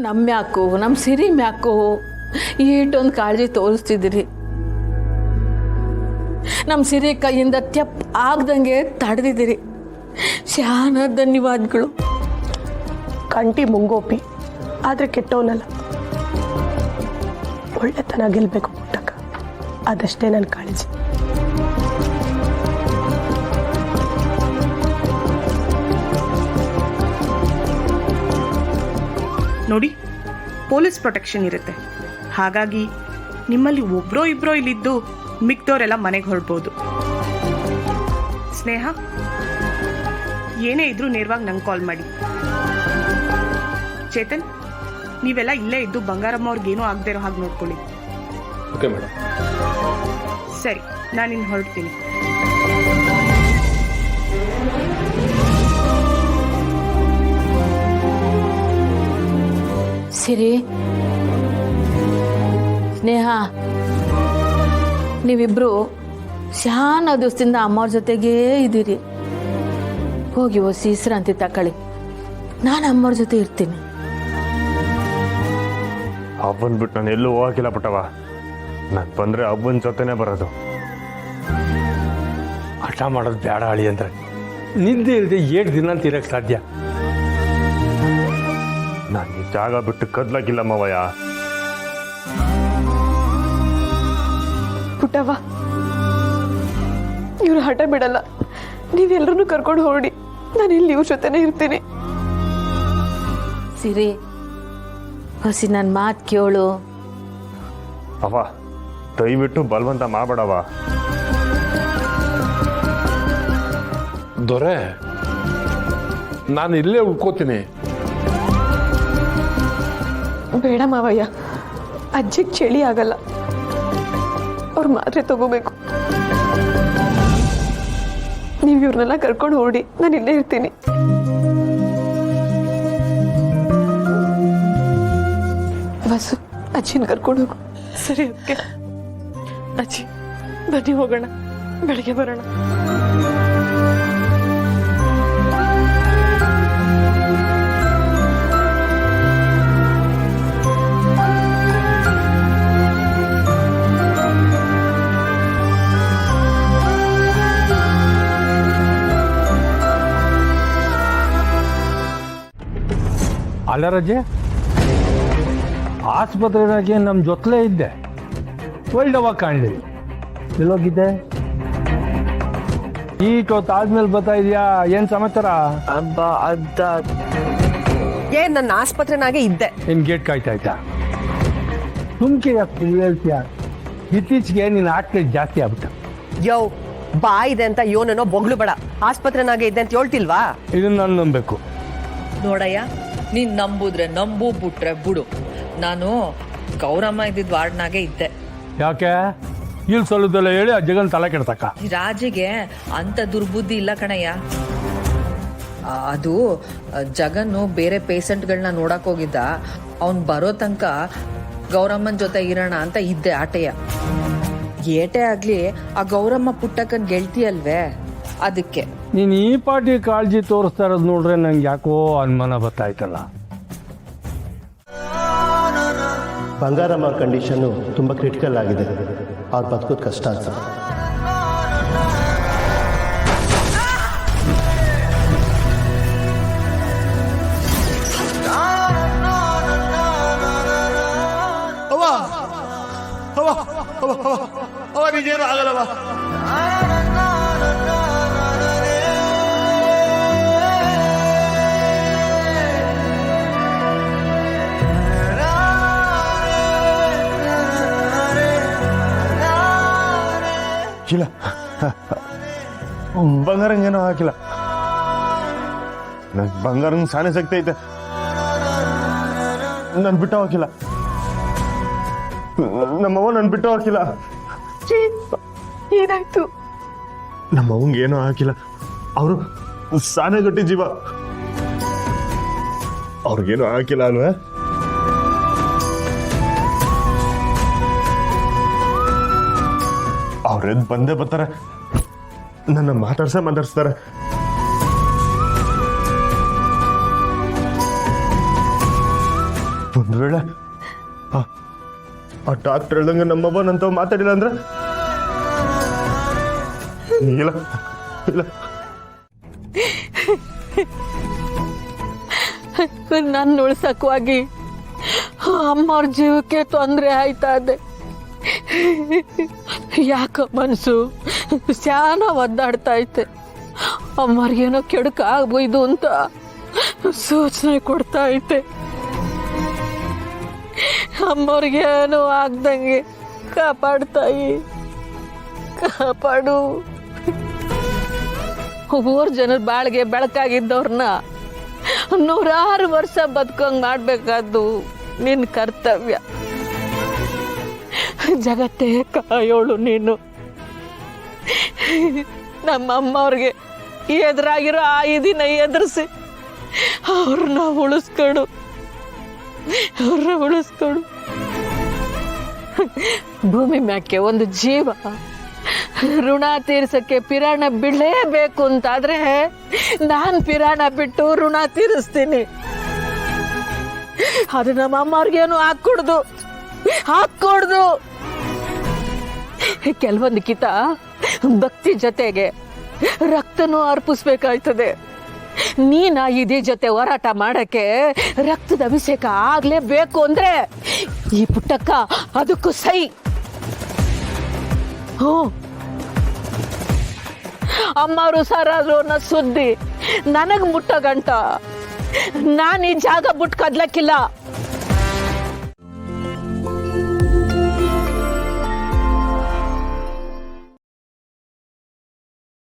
ನಮ್ಮ ಮ್ಯಾಕು ನಮ್ಮ ಸಿರಿ ಮ್ಯಾಕು ಈಟೊಂದು ಕಾಳಜಿ ತೋರಿಸ್ತಿದ್ದೀರಿ. ನಮ್ಮ ಸಿರಿ ಕೈಯಿಂದ ತೆಪ್ ಆಗ್ದಂಗೆ ತಡೆದಿದ್ದೀರಿ. ಶಾನ ಧನ್ಯವಾದಗಳು. ಕಂಟಿ ಮುಂಗೋಪಿ ಆದರೆ ಕೆಟ್ಟವನಲ್ಲ. ಒಳ್ಳೆತನ ಗೆಲ್ಲಬೇಕು ಪುಟ್ಟಕ್ಕ, ಅದಷ್ಟೇ ನನ್ನ ಕಾಳಜಿ. ನೋಡಿ, ಪೊಲೀಸ್ ಪ್ರೊಟೆಕ್ಷನ್ ಇರುತ್ತೆ. ಹಾಗಾಗಿ ನಿಮ್ಮಲ್ಲಿ ಒಬ್ರೋ ಇಬ್ರೋ ಇಲ್ಲಿದ್ದು ಮಿಕ್ದವರೆಲ್ಲ ಮನೆಗೆ ಹೊರಡ್ಬೋದು. ಸ್ನೇಹ, ಏನೇ ಇದ್ರೂ ನೇರವಾಗಿ ನಂಗೆ ಕಾಲ್ ಮಾಡಿ. ಚೇತನ್, ನೀವೆಲ್ಲ ಇಲ್ಲೇ ಇದ್ದು ಬಂಗಾರಮ್ಮ ಅವ್ರಿಗೇನೂ ಆಗದೆ ಇರೋ ಹಾಗೆ ನೋಡ್ಕೊಳ್ಳಿ. Okay madam. ಸರಿ, ನಾನಿನ್ನು ಹೊರಡ್ತೀನಿ. ಸಿರಿ, ಸ್ನೇಹ, ನೀವಿಬ್ರು ಶಾನ ದಿವಸದಿಂದ ಅಮ್ಮವ್ರ ಜೊತೆಗೇ ಇದ್ದೀರಿ. ಹೋಗಿ ಹೊಸಿ ವಿಶ್ರಾಂತಿ ತಕೊಳ್ಳಿ. ನಾನು ಅಮ್ಮವ್ರ ಜೊತೆ ಇರ್ತೀನಿ. ಹಬ್ಬನ್ ಬಿಟ್ಟು ನಾನು ಎಲ್ಲೂ ಹೋಗಕ್ಕಿಲ್ಲ ಪುಟ್ಟವ. ನಾನು ಬಂದರೆ ಹಬ್ಬನ ಜೊತೆನೇ ಬರೋದು. ಹಠ ಮಾಡೋದು ಬೇಡ ಅಳಿ ಅಂದರೆ ನಿದ್ದೆ ಇಲ್ಲದೆ 7 ದಿನ ಅಂತ ಇರೋಕ್ಕೆ ಸಾಧ್ಯ? ನಾನು ಈ ಜಾಗ ಬಿಟ್ಟು ಕದ್ಲಕ್ಕಿಲ್ಲ ಮಾವಯ್ಯ. ಪುಟ್ಟವ್ವ, ಇವ್ರು ಹಠ ಬಿಡಲ್ಲ. ನೀವೆಲ್ಲರೂ ಕರ್ಕೊಂಡು ಹೊರಡಿ, ನಾನು ಇಲ್ಲಿ ಇವ್ರ ಜೊತೆನೇ ಇರ್ತೀನಿ. ಸಿರಿ, ಹೊಸಿ ನನ್ನ ಮಾತು ಕೇಳು. ಅವ ದಯವಿಟ್ಟು ಬಲವಂತ ಮಾಡಬೇಡವ. ದೊರೆ, ನಾನು ಇಲ್ಲೇ ಉಳ್ಕೋತೀನಿ. ಬೇಡ ಮಾವಯ್ಯ, ಅಜ್ಜಿಗೆ ಚಳಿ ಆಗಲ್ಲ. ಅವ್ರು ಮಾತ್ರೆ ತಗೋಬೇಕು. ನೀವು ಇವ್ರನ್ನೆಲ್ಲ ಕರ್ಕೊಂಡು ಹೊರಡಿ, ನಾನು ಇಲ್ಲೇ ಇರ್ತೀನಿ. ಬಸ್ಸು, ಅಜ್ಜಿನ ಕರ್ಕೊಂಡು ಹೋಗು. ಸರಿ ಅದಕ್ಕೆ ಅಜ್ಜಿ, ಬನ್ನಿ ಹೋಗೋಣ, ಬೆಳಗ್ಗೆ ಬರೋಣ. ಅಲ್ಲ ರಜೆ, ಆಸ್ಪತ್ರೆಗೆ ನಮ್ಮ ಜೊತೆಲೇ ಇದ್ದೆ. ಒಳ್ಳೆವಾಗ ಕಾಣಲಿ. ಎಲ್ಲೋಗಿದ್ದೆ? ಈಟೊತ್ತಾದ್ಮೇಲೆ ಬರ್ತಾ ಇದೆಯಾ? ಏನು ಸಮಾಚಾರ? ಏನ್ ನನ್ನ ಆಸ್ಪತ್ರೆನಾಗೆ ಇದ್ದೆ. ಏನು ಗೇಟ್ ಕಾಯ್ತಾ ಇದ್ದ? ಸುಮ್ಕೆ ಯಾಕೆ ಹೇಳ್ತೀಯ? ಇತ್ತೀಚೆಗೆ ನಿನ್ನ ಆಟ್ಲೆ ಜಾಸ್ತಿ ಆಗ್ಬಿಟ್ಟ. ಯೋ, ಬಾ ಇದೆ ಅಂತ ಯೋನನೋ ಬೊಗ್ಳು ಬೇಡ. ಆಸ್ಪತ್ರೆನಾಗೆ ಇದ್ದೆ ಅಂತ ಹೇಳ್ತಿಲ್ವಾ? ಇದನ್ನ ನಾನು ನಂಬಬೇಕು. ನೋಡಯ್ಯ, ನೀನ್ ನಂಬುದ್ರೆ ನಂಬು, ಬಿಟ್ರೆ ಬಿಡು. ನಾನು ಗೌರಮ್ಮ ಇದ್ದಿದ್ ವಾರ್ಡ್ನಾಗೆ ಇದ್ದೆ. ಯಾಕೆ? ಇಲ್ಲಿ ಸಲ್ಲದೆಲ್ಲ ಹೇಳಿ ಆ ಜಗನ್ ತಲೆ ಕೆಡ್ತಕ್ಕ. ರಾಜಿಗೆ ಅಂತ ದುರ್ಬುದ್ಧಿ ಇಲ್ಲ ಕಣಯ್ಯ. ಅದು ಜಗನ್ನು ಬೇರೆ ಪೇಷಂಟ್ಗಳನ್ನ ನೋಡಕ್ ಹೋಗಿದ್ದ. ಅವ್ನ್ ಬರೋ ತನಕ ಗೌರಮ್ಮನ್ ಜೊತೆ ಇರೋಣ ಅಂತ ಇದ್ದೆ ಆಟೆಯ. ಏಟೆ ಆಗ್ಲಿ ಆ ಗೌರಮ್ಮ ಪುಟ್ಟಕ್ಕನ್ ಗೆಳ್ತಿ ಅಲ್ವೇ, ಅದಕ್ಕೆ. ನೀನು ಈ ಪಾಟಿ ಕಾಳಜಿ ತೋರಿಸ್ತಾ ಇರೋದು ನೋಡ್ರೆ ನಂಗೆ ಯಾಕೋ ಅನುಮಾನ ಬರ್ತಾಯ್ತಲ್ಲ. ಬಂಗಾರಮ್ಮ ಅವ್ರ ಕಂಡೀಷನ್ನು ತುಂಬ ಕ್ರಿಟಿಕಲ್ ಆಗಿದೆ. ಅವ್ರು ಬದುಕೋದು ಕಷ್ಟ ಅನ್ಸುತ್ತೆ. ನಿಜೇನು ಆಗಲ್ಲವ. ಇಲ್ಲ, ಬಂಗಾರಂಗೇನೋ ಹಾಕಿಲ್ಲ. ನನ್ ಬಂಗಾರಂಗ್ ಸಾನೆ ಶಕ್ತಿ ಐತೆ. ನನ್ ಬಿಟ್ಟು ಹಾಕಿಲ್ಲ. ನಮ್ಮವ್ವ ನನ್ ಬಿಟ್ಟು ಹಾಕಿಲ್ಲ. ಏನಾಯ್ತು? ನಮ್ಮವ್ವಂಗೆ ಏನೋ ಹಾಕಿಲ್ಲ. ಅವರು ಸಾನೆ ಗಟ್ಟಿ ಜೀವ. ಅವ್ರಿಗೇನು ಹಾಕಿಲ್ಲ ಅಲ್ವೇ? ಅವ್ರೆದ್ ಬಂದೇ ಬರ್ತಾರೆ. ನನ್ನ ಮಾತಾಡ್ಸ್ತಾರೆ. ಒಂದು ವೇಳೆ ಆ ಡಾಕ್ಟರ್ ಹೇಳ್ದಂಗೆ ನಮ್ಮವ್ವ ನಂತವ್ ಮಾತಾಡಿಲ್ಲ ಅಂದ್ರೆ ಇಲ್ಲ ಇಲ್ಲ ನನ್ನ ಉಳ್ಸಕ್ವಾಗಿ ಅಮ್ಮವ್ರ ಜೀವಕ್ಕೆ ತೊಂದರೆ ಆಯ್ತಾ ಇದೆ. ಯಾಕೋ ಮನಸ್ಸು ಸ್ಯಾನ ಒದ್ದಾಡ್ತಾ ಐತೆ. ಅಮ್ಮವ್ರಿಗೇನೋ ಕೆಡುಕ ಆಗ್ಬೋಯ್ದು ಅಂತ ಸೂಚನೆ ಕೊಡ್ತಾ ಐತೆ. ಅಮ್ಮವ್ರಿಗೇನೋ ಆಗ್ದಂಗೆ ಕಾಪಾಡ್ತಾಯಿ, ಕಾಪಾಡು. ಊರ್ ಜನರ ಬಾಳ್ಗೆ ಬೆಳಕಾಗಿದ್ದವ್ರನ್ನ 106 ವರ್ಷ ಬದುಕಂಗ್ ಮಾಡ್ಬೇಕಾದ್ದು ನಿನ್ನ ಕರ್ತವ್ಯ. ಜಗತ್ತೇ ಕಾಯೋಳು ನೀನು. ನಮ್ಮಮ್ಮವ್ರಿಗೆ ಎದುರಾಗಿರೋ ಆ ಇದನ್ನ ಎದುರಿಸಿ ಅವ್ರನ್ನ ಉಳಿಸ್ಕೊಡು. ಭೂಮಿ ಮ್ಯಾಕೆ ಒಂದು ಜೀವ ಋಣ ತೀರ್ಸಕ್ಕೆ ಪಿರಾಣ ಬಿಡಲೇಬೇಕು ಅಂತಾದ್ರೆ ನಾನು ಪಿರಾಣ ಬಿಟ್ಟು ಋಣ ತೀರಿಸ್ತೀನಿ. ಅದು ನಮ್ಮ ಅಮ್ಮವ್ರಿಗೇನು ಹಾಕ್ಕೊಡ್ದು. ಕೆಲವೊಂದು ಕಿತ ಭಕ್ತಿ ಜೊತೆಗೆ ರಕ್ತನೂ ಅರ್ಪಿಸ್ಬೇಕಾಯ್ತದೆ. ನೀನ ಇದೇ ಜೊತೆ ಹೋರಾಟ ಮಾಡಕ್ಕೆ ರಕ್ತದ ಅಭಿಷೇಕ ಆಗ್ಲೇಬೇಕು ಅಂದ್ರೆ ಈ ಪುಟ್ಟಕ್ಕ ಅದಕ್ಕೂ ಸೈ. ಅಮ್ಮವ್ರು ಸರಾದ್ರು ಅನ್ನೋ ಸುದ್ದಿ ನನಗ್ ಮುಟ್ಟೋ ಗಂಟ ನಾನು ಈ ಜಾಗ ಬಿಟ್ಟು ಕದ್ಲಕ್ಕಿಲ್ಲ.